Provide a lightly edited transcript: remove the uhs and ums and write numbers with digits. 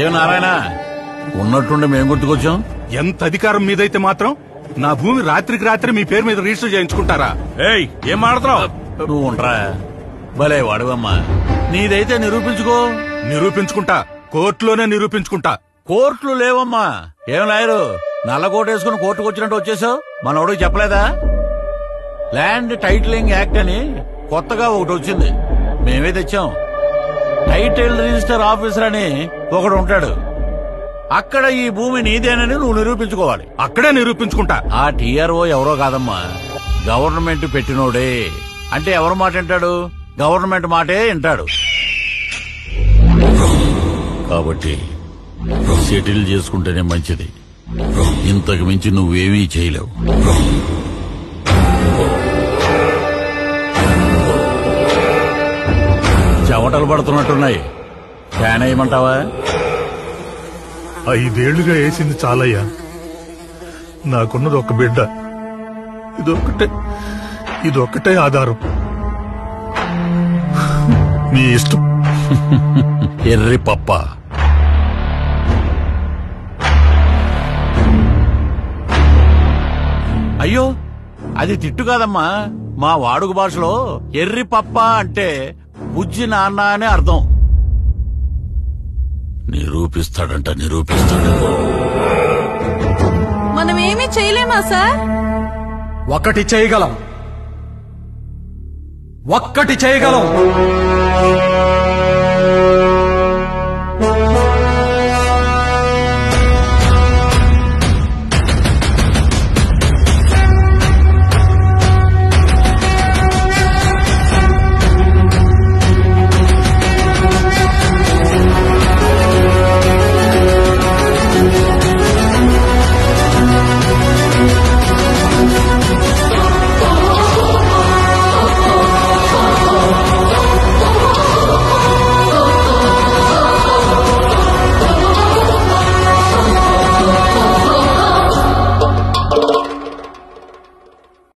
ఏం నారాయణ ఉన్నట్టుండి మేము గుర్తుకొచ్చాం. ఎంత అధికారం మీదైతే మాత్రం నా భూమి రాత్రికి రాత్రి మీ పేరు మీద రిజిస్టర్ చేయించుకుంటారా? ఏయ్ ఏం మాడుతున్నావు నువ్వు? ఉండరా భలే వాడువమ్మా. నీదైతే నిరూపించుకో. నిరూపించుకుంటా, కోర్టులోనే నిరూపించుకుంటా. కోర్టులు లేవమ్మా. ఏం లాయరు నల్ల కోట వేసుకుని కోర్టుకు వచ్చినట్టు వచ్చేసావు? మనోడికి చెప్పలేదా? ల్యాండ్ టైటిలింగ్ యాక్ట్ అని కొత్తగా ఒకటి వచ్చింది, మేమే తెచ్చాం. టైటిల్ రిజిస్టర్ ఆఫీసర్ అని ఒకడు ఉంటాడు. అక్కడ ఈ భూమి నీదేనని నువ్వు నిరూపించుకోవాలి. అక్కడే నిరూపించుకుంటా. ఆ టీఆర్ఓ ఎవరో కాదమ్మా, గవర్నమెంట్ పెట్టినోడే. అంటే ఎవరి మాట వింటాడు? గవర్నమెంట్ మాటే వింటాడు. కాబట్టి సెటిల్ చేసుకుంటేనే మంచిది. ఇంతకు మించి నువ్వేమీ చేయలేవు. చెమటలు పడుతున్నట్టున్నాయి, ఫ్యాన్ వేయమంటావా? 5 ఏళ్లుగా వేసింది చాలయ్యా. నాకున్నది ఒక బిడ్డ, ఇదొక్కటే ఆధారం. నీ ఇష్టం. ఎర్రి పప్ప. అయ్యో అది తిట్టు కాదమ్మా. మా వాడుక భాషలో ఎర్రి పప్ప అంటే బుజ్జి నాన్న అనే అర్థం. నిరూపిస్తాడంట, నిరూపిస్తాడు. మనమేమీ చేయలేమా సార్? ఒక్కటి చేయగలం.